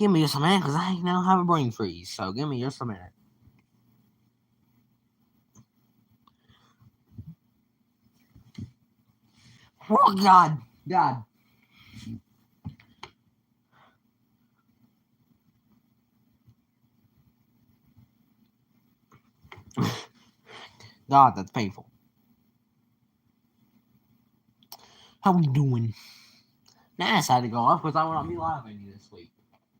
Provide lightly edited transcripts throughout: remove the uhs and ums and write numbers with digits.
Give me just a minute, because I now have a brain freeze. So give me just a minute. Oh God, God. God, that's painful. How we doing? Now I decided to go off because I want to be live with you this week.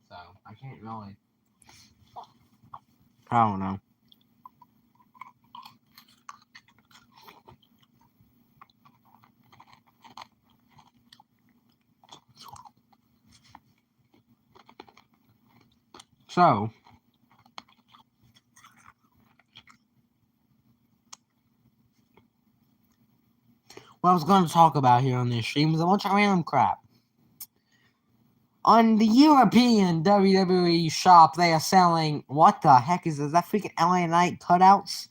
So I can't really. I don't know. So, what I was going to talk about here on this stream is a bunch of random crap. On the European WWE shop, they are selling. What the heck is this? Is that freaking LA Knight cutouts?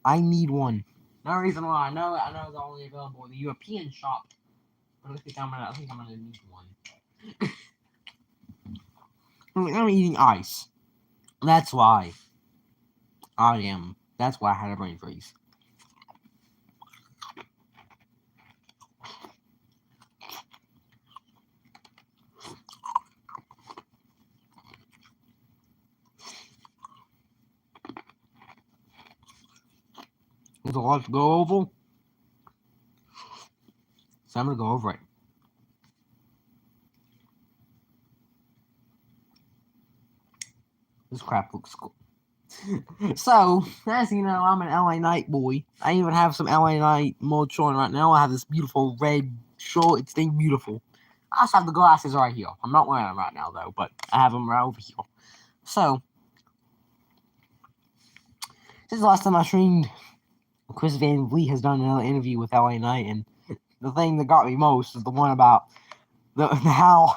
I need one. No reason why. I know they're only available in the European shop, but I think I'm gonna need one. I'm eating ice. That's why. I am. That's why I had a brain freeze. There's a lot to go over, so I'm gonna go over it. This crap looks cool. So, as you know, I'm an LA Knight boy. I even have some LA Knight merch on right now. I have this beautiful red shirt. It's staying beautiful. I also have the glasses right here. I'm not wearing them right now, though, but I have them right over here. So, since the last time I streamed, Chris Van Vliet has done another interview with LA Knight, and the thing that got me most is the one about how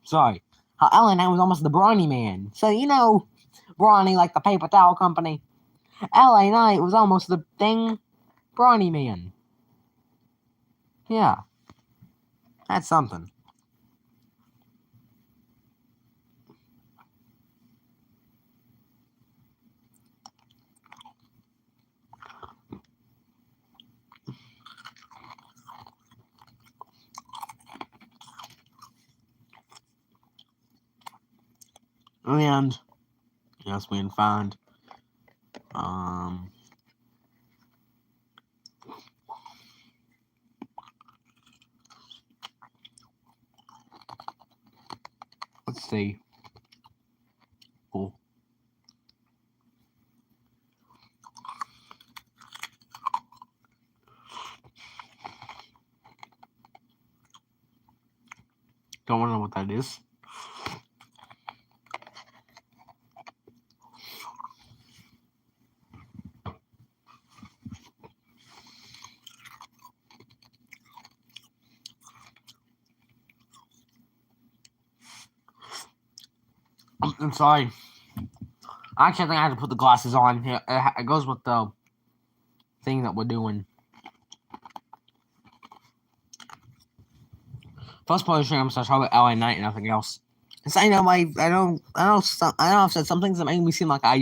sorry, how LA Knight was almost the Brawny Man. So you know, Brawny, like the paper towel company. LA Knight was almost the thing, Brawny Man. Yeah, that's something. And yes, we can find let's see. Cool. Don't want to know what that is. I'm sorry. I actually think I have to put the glasses on here. It goes with the thing that we're doing. First part of the stream, I'm going to talk about LA Knight and nothing else. Cause I know I've said some things that make me seem like I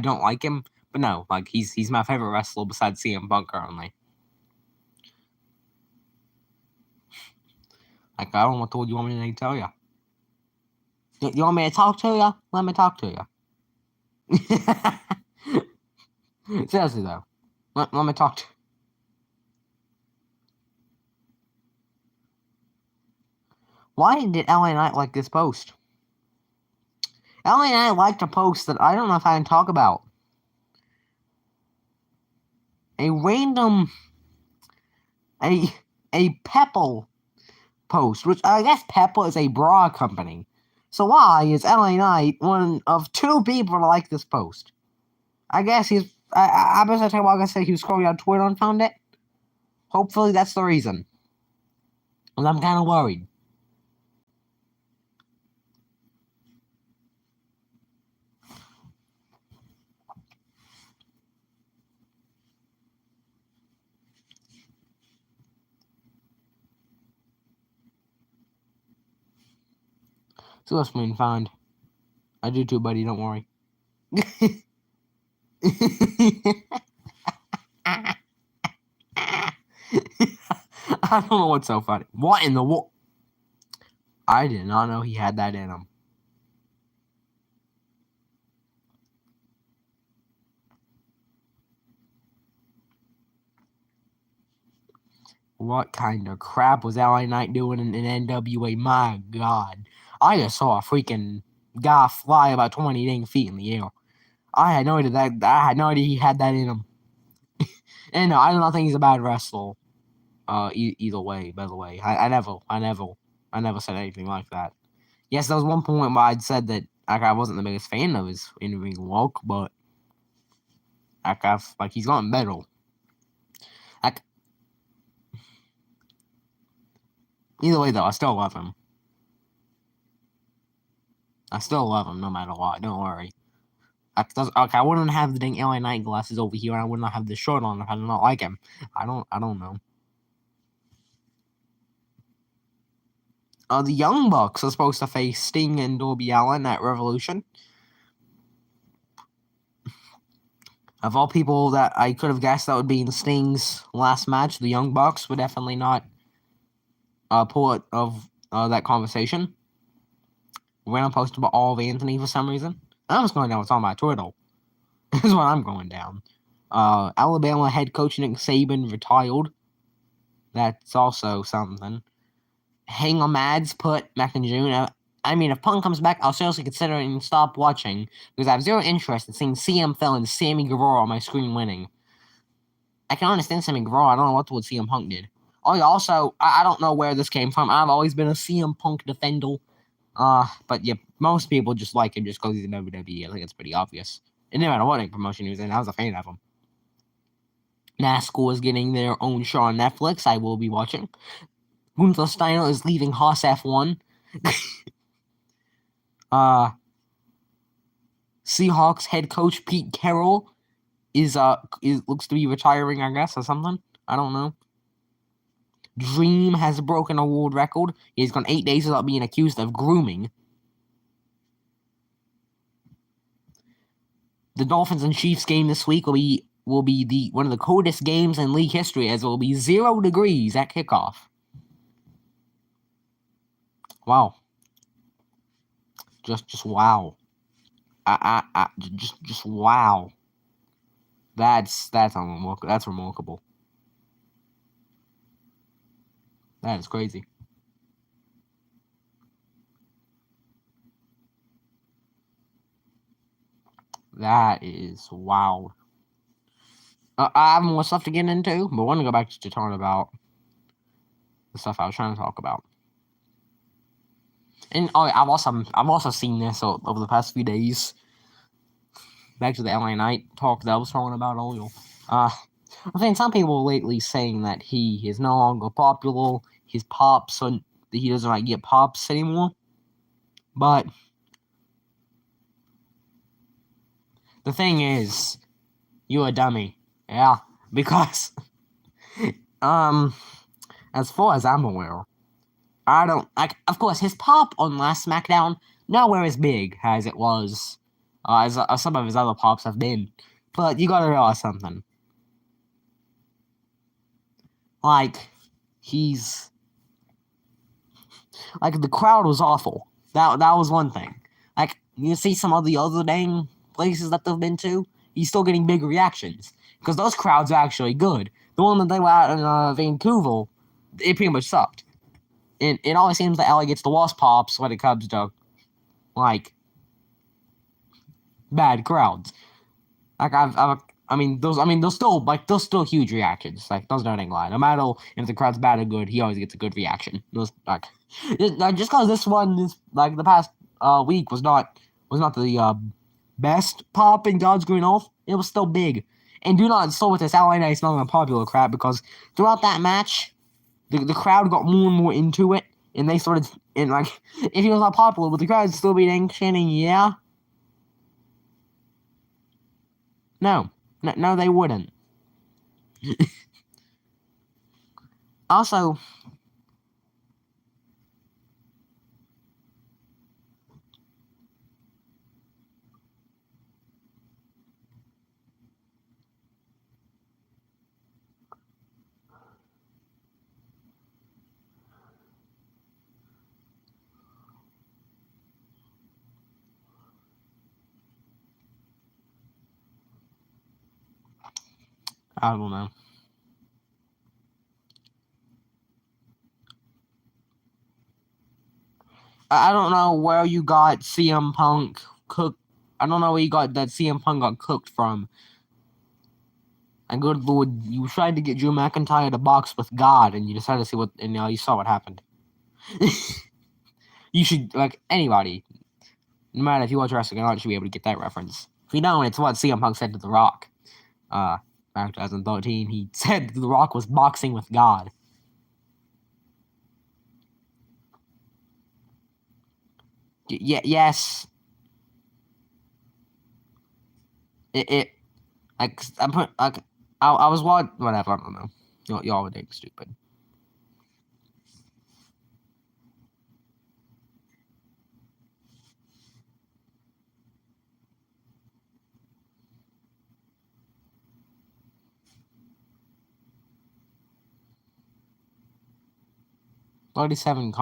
don't like him, but no, like he's my favorite wrestler besides CM Punk currently. Like I don't know what you want me to tell you. You want me to talk to you? Let me talk to you. Seriously though, let me talk to. Why did LA Knight like this post? LA Knight liked a post that I don't know if I can talk about. A random, a Pepple post, which I guess Pepple is a bra company. So why is LA Knight one of two people to like this post? I guess he's. I bet I tell you what I said. He was scrolling on Twitter and found it. Hopefully that's the reason. And I'm kind of worried. So what's mean find? I do too, buddy. Don't worry. I don't know what's so funny. What in the world? I did not know he had that in him. What kind of crap was LA Knight doing in NWA? My God. I just saw a freaking guy fly about 20 dang feet in the air. I had no idea he had that in him. And no, I do not think he's a bad wrestler. Either way, by the way. I never said anything like that. Yes, there was one point where I'd said that I wasn't the biggest fan of his in-ring work, but he's gotten better. Either way, though, I still love him. I still love him no matter what. Don't worry. I wouldn't have the dang LA Knight glasses over here, and I would not have the shirt on if I did not like him. I don't know. The Young Bucks are supposed to face Sting and Darby Allin at Revolution. Of all people that I could have guessed that would be in Sting's last match, the Young Bucks would definitely not part of that conversation. We're not posted about all of Anthony for some reason. I'm just going down what's on my Twitter. This is what I'm going down. Alabama head coach Nick Saban retired. That's also something. Hanger Mads put back in June. I mean, if Punk comes back, I'll seriously consider and stop watching because I have zero interest in seeing CM Phil and Sammy Guevara on my screen winning. I can understand Sammy Guevara. I don't know what CM Punk did. Oh, yeah, also, I don't know where this came from. I've always been a CM Punk defender. But yeah, most people just like him just because he's in WWE. I think it's pretty obvious. It didn't matter what promotion he was in. I was a fan of him. NASCAR is getting their own show on Netflix. I will be watching. Gunther Steiner is leaving Haas F1. Seahawks head coach Pete Carroll is looks to be retiring, I guess, or something. I don't know. Dream has broken a world record. He's gone 8 days without being accused of grooming. The Dolphins and Chiefs game this week will be one of the coldest games in league history, as it will be 0 degrees at kickoff. Wow. Just wow. Just wow. That's unremarkable. That's remarkable. That is crazy. That is wild. I have more stuff to get into, but I want to go back to talking about the stuff I was trying to talk about. And I've also seen this over the past few days. Back to the LA Knight talk that I was talking about earlier. I've seen some people lately saying that he is no longer popular. His pops, and he doesn't get pops anymore. But the thing is, you're a dummy. Yeah, because as far as I'm aware, I don't of course, his pop on last SmackDown nowhere as big as it was, as some of his other pops have been. But you gotta realize something. He's the crowd was awful. That was one thing. You see some of the other dang places that they've been to, he's still getting big reactions because those crowds are actually good. The one that they were out in Vancouver, it pretty much sucked. And it always seems that LA gets the worst pops when it comes to bad crowds. Those still huge reactions. Those don't lie. No matter if the crowd's bad or good, he always gets a good reaction. Just because this one is the past week was not the best pop in God's green earth, it was still big. And do not insult with this LA Knight's not a popular crowd because throughout that match, the crowd got more and more into it, and they started if he was not popular, but the crowd still be chanting, yeah. No, they wouldn't. Also, I don't know. I don't know where you got CM Punk cooked. I don't know where you got that CM Punk got cooked from. And good lord, you tried to get Drew McIntyre to box with God, and you decided to see what, and you saw what happened. You should, like, anybody, no matter if you watch wrestling or not, should be able to get that reference. If you don't, it's what CM Punk said to The Rock. Back in 2013, he said The Rock was boxing with God. Yes. Like, I'm put, like, I was whatever, I don't know. Y'all were doing stupid. Thirty-seven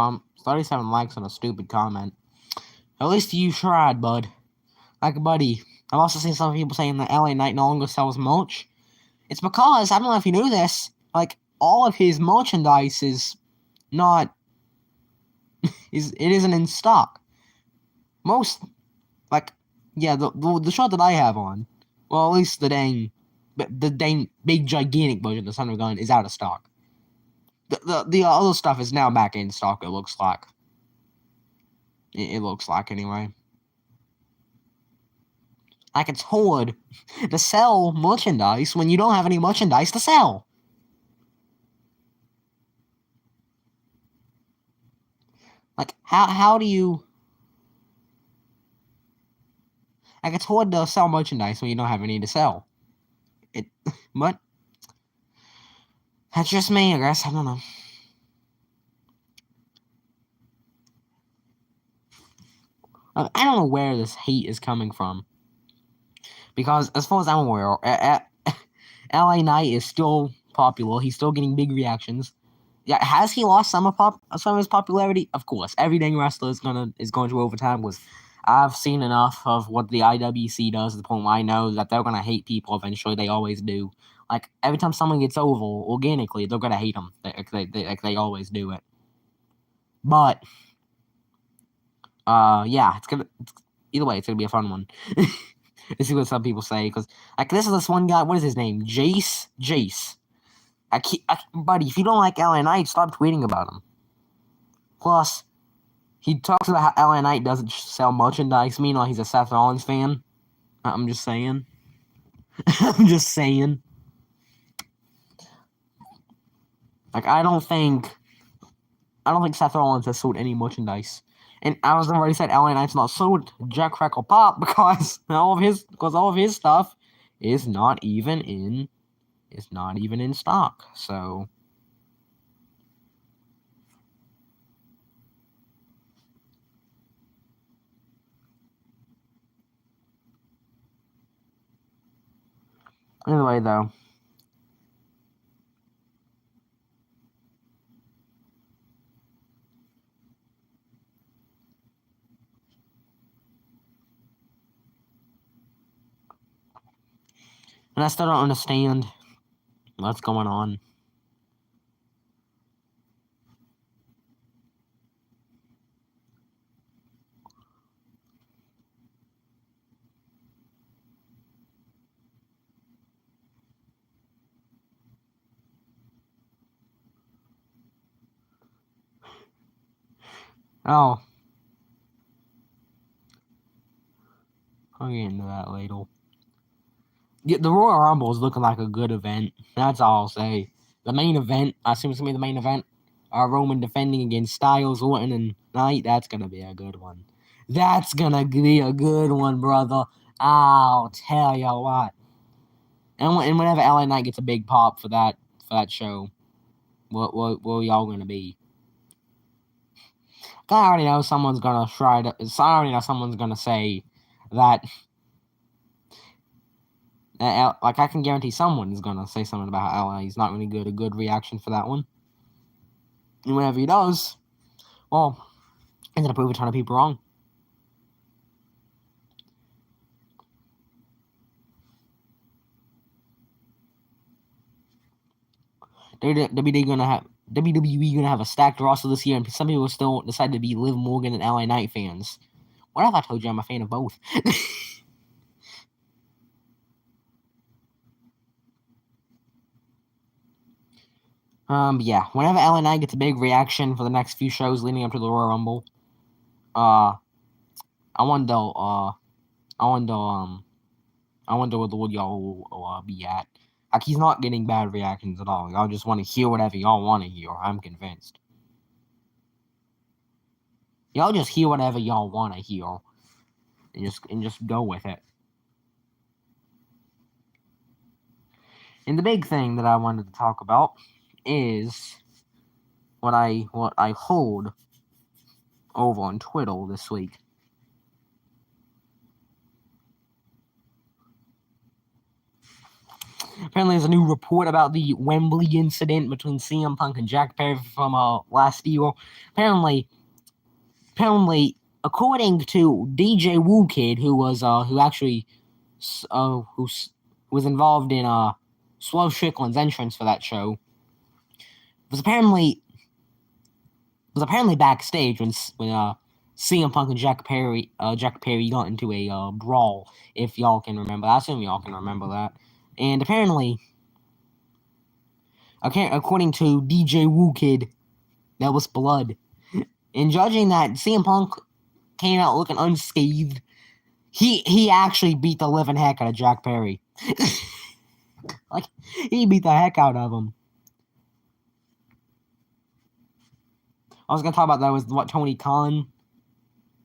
likes on a stupid comment. At least you tried, bud. Like, buddy. I've also seen some people saying that LA Knight no longer sells merch. It's because, I don't know if you knew this, like, all of his merchandise is not, it isn't in stock. Most, like, yeah, the shirt that I have on, well, at least the dang big gigantic version, the Son of a Gun, is out of stock. The other stuff is now back in stock, it looks like. It looks like, anyway. Like, it's hard to sell merchandise when you don't have any merchandise to sell. Like, how do you... Like, it's hard to sell merchandise when you don't have any to sell. But... That's just me, I guess. I don't know. I don't know where this hate is coming from. Because, as far as I'm aware, LA Knight is still popular. He's still getting big reactions. Yeah, has he lost some of his popularity? Of course. Every dang wrestler is going to overtime. Was I've seen enough of what the IWC does to the point where I know that they're gonna hate people eventually. They always do. Like, every time someone gets over organically, they're gonna hate them. They always do it. But yeah, either way, it's gonna be a fun one. To see what some people say, because like this one guy, what is his name? Jace. Buddy, if you don't like LA Knight, stop tweeting about him. Plus, he talks about how LA Knight doesn't sell merchandise. Meanwhile, he's a Seth Rollins fan. I'm just saying. I'm just saying. Like, I don't think Seth Rollins has sold any merchandise. And I was already said LA Knight's not sold Jack Crackle Pop because all of his stuff is not even in stock. So anyway, though. And I still don't understand what's going on. Oh. I'll get into that later. Yeah, the Royal Rumble is looking like a good event. That's all I'll say. The main event, I assume it's going to be the main event, Roman defending against Styles, Orton, and Knight. That's going to be a good one. That's going to be a good one, brother. I'll tell you what. And whenever LA Knight gets a big pop for that show, what y'all going to be? I already know someone's going to try to... I already know someone's going to say that... like, I can guarantee someone is going to say something about how LA is not going to get a good reaction for that one. And whenever he does, well, he's going to prove a ton of people wrong. WWE gonna have a stacked roster this year, and some people still decide to be Liv Morgan and LA Knight fans. What if I told you I'm a fan of both? Yeah. Whenever LA Knight gets a big reaction for the next few shows leading up to the Royal Rumble, I wonder what y'all will be at. Like, he's not getting bad reactions at all. Y'all just want to hear whatever y'all want to hear. I'm convinced. Y'all just hear whatever y'all want to hear, and just go with it. And the big thing that I wanted to talk about is what I hold over on Twitter this week. Apparently, there's a new report about the Wembley incident between CM Punk and Jack Perry from last year. Apparently, according to DJ Woo Kid, who was involved in Swerve Strickland's entrance for that show, was apparently backstage when CM Punk and Jack Perry got into a brawl. If y'all can remember, I assume y'all can remember that. And apparently, according to DJ Woo Kid, there was blood. And judging that CM Punk came out looking unscathed, he actually beat the living heck out of Jack Perry. Like, he beat the heck out of him. I was going to talk about that was what Tony Khan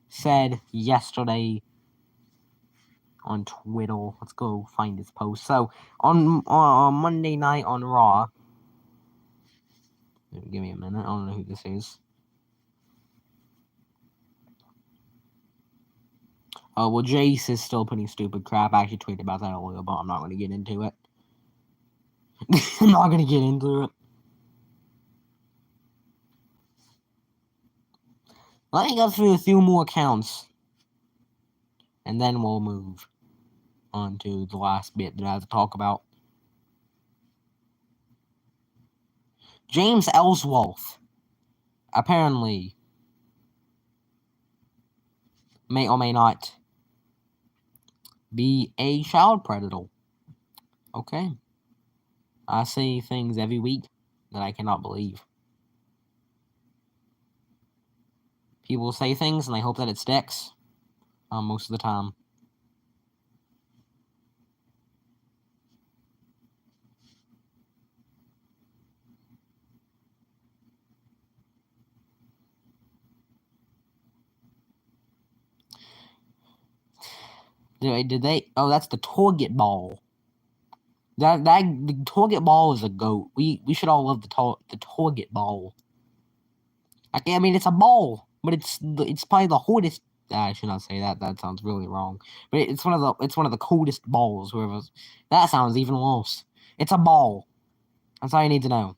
said yesterday on Twitter. Let's go find his post. So, on Monday night on Raw, give me a minute, I don't know who this is. Well, Jace is still putting stupid crap. I actually tweeted about that earlier, but I'm not going to get into it. I'm not going to get into it. Let me go through a few more accounts, and then we'll move on to the last bit that I have to talk about. James Ellsworth apparently may or may not be a child predator. Okay. I say things every week that I cannot believe. People say things and I hope that it sticks most of the time. Did they? Oh, that's the Target ball. The Target ball is a goat. We should all love the Target ball. I mean, it's a ball, but it's probably the hardest. I should not say that. That sounds really wrong. But it's one of the coolest balls. That sounds even worse. It's a ball. That's all you need to know.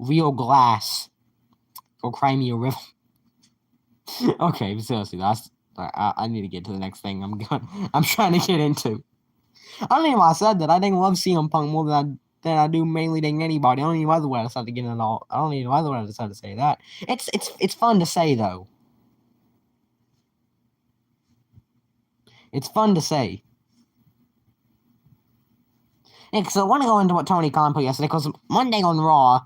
Real glass. Or Crimea River. Okay, seriously, I need to get to the next thing I'm trying to get into. I don't even know why I said that. I didn't love CM Punk more than I do mainly dating anybody. I don't even know why I decided to get in all. I don't even know why I decided to say that. It's fun to say though. It's fun to say. Yeah, so I want to go into what Tony Khan put yesterday, because Monday on Raw,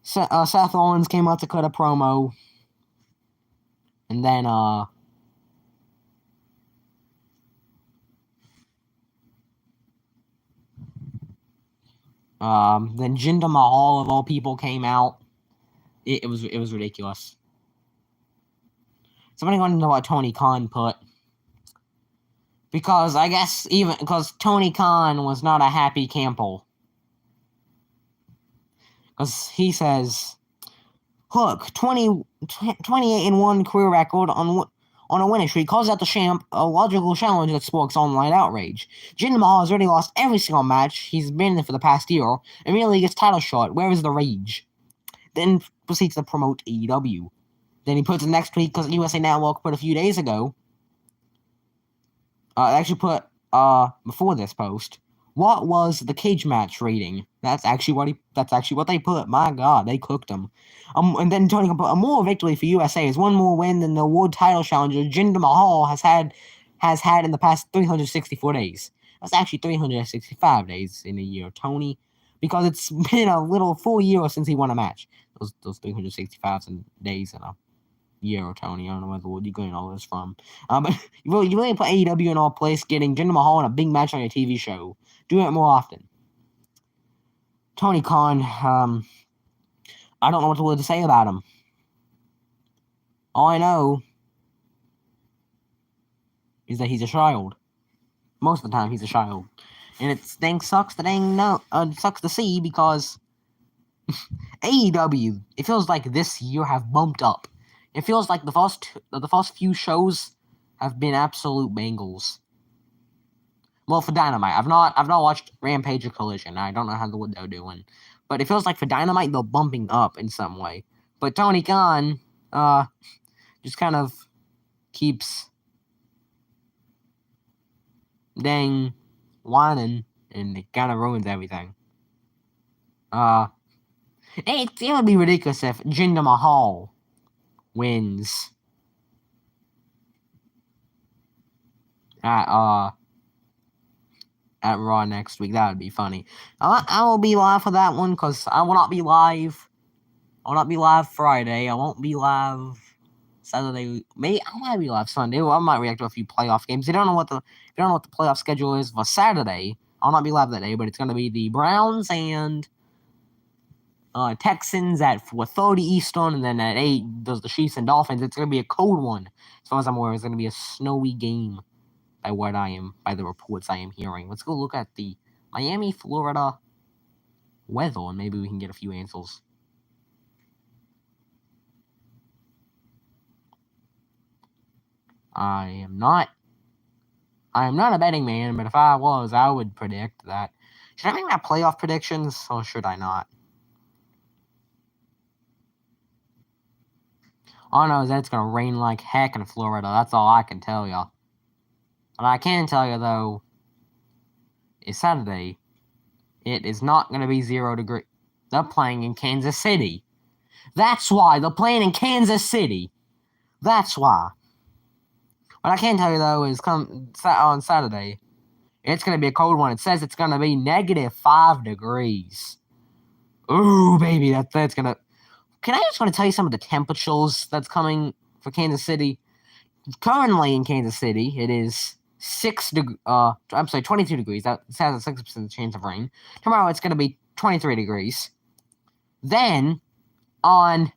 Seth Rollins came out to cut a promo, and then then Jinder Mahal of all people came out. It was ridiculous. So I'm going to go into what Tony Khan put. Because I guess because Tony Khan was not a happy camper. Because he says, look, 28-1 career record on on a winning streak, calls out the champ a logical challenge that sparks online outrage. Jinder Mahal has already lost every single match he's been in for the past year, and immediately gets title shot. Where is the rage? Then proceeds to promote AEW. Then he puts it next week because USA Network put a few days ago. Actually put before this post. What was the cage match rating? That's actually what they put. My God, they cooked him. And then Tony can put a more victory for USA is one more win than the world title challenger Jinder Mahal has had in the past 364 days. That's actually 365 days in a year, Tony, because it's been a little full year since he won a match. Those 365 days in a year, Tony. I don't know where the world you're getting all this from. But you really put AEW in all place, getting Jinder Mahal in a big match on your TV show. Do it more often. Tony Khan, I don't know what to say about him. All I know is that he's a child. Most of the time, he's a child. And it sucks to see because AEW, it feels like this year have bumped up. It feels like the first few shows have been absolute bangles. Well, for Dynamite, I've not watched Rampage or Collision. I don't know how what they're doing, but it feels like for Dynamite they're bumping up in some way. But Tony Khan, just kind of keeps dang whining, and it kind of ruins everything. It would be ridiculous if Jinder Mahal wins at Raw next week. That would be funny. I will be live for that one because I will not be live. I will not be live Friday. I won't be live Saturday. Maybe I might be live Sunday. Well, I might react to a few playoff games. If you don't know what the playoff schedule is for Saturday, I'll not be live that day. But it's going to be the Browns and Texans at 4:30 Eastern, and then at 8 there's the Chiefs and Dolphins. It's going to be a cold one. As far as I'm aware, it's going to be a snowy game by the reports I am hearing. Let's go look at the Miami, Florida weather, and maybe we can get a few answers. I am not a betting man, but if I was, I would predict that. Should I make my playoff predictions, or should I not? All I know is that it's going to rain like heck in Florida. That's all I can tell you. What I can tell you, though, is Saturday, it is not going to be 0 degrees. They're playing in Kansas City. That's why. They're playing in Kansas City. That's why. What I can tell you, though, is on Saturday, it's going to be a cold one. It says it's going to be -5 degrees. Ooh, baby, that's going to... Can I just want to tell you some of the temperatures that's coming for Kansas City? Currently in Kansas City, it is 22 degrees. That has a 6% chance of rain. Tomorrow, it's going to be 23 degrees. Then, on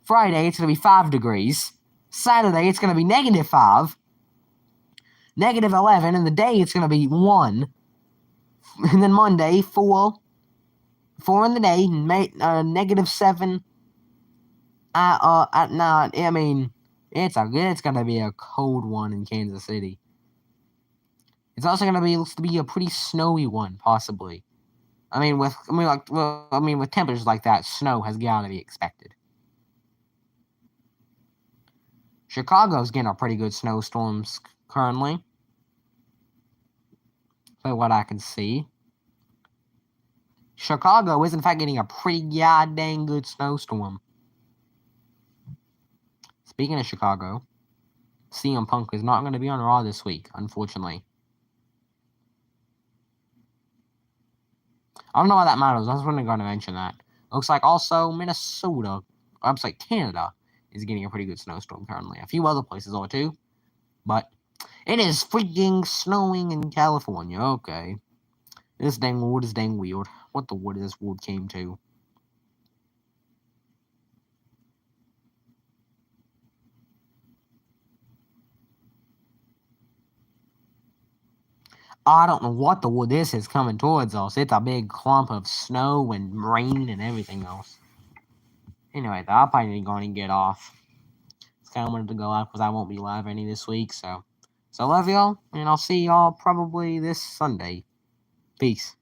Friday, it's going to be 5 degrees. Saturday, it's going to be -5, -11, and the day, it's going to be 1. And then Monday, 4 in the day, -7 at night. I mean, it's going to be a cold one in Kansas City. It's also going to be looks to be a pretty snowy one, possibly. With temperatures like that, snow has got to be expected. Chicago's getting a pretty good snowstorms currently, by what I can see. Chicago is in fact getting a pretty goddamn good snowstorm. Speaking of Chicago, CM Punk is not going to be on Raw this week, unfortunately. I don't know why that matters. I was going to mention that. Looks like also Canada is getting a pretty good snowstorm currently. A few other places are too. But it is freaking snowing in California. Okay. This dang wood is dang weird. What the wood this wood came to? I don't know what the wood this is coming towards us. It's a big clump of snow and rain and everything else. Anyway, I'm probably going to get off. kind of wanted to go out because I won't be live any this week. So love y'all, and I'll see y'all probably this Sunday. Peace.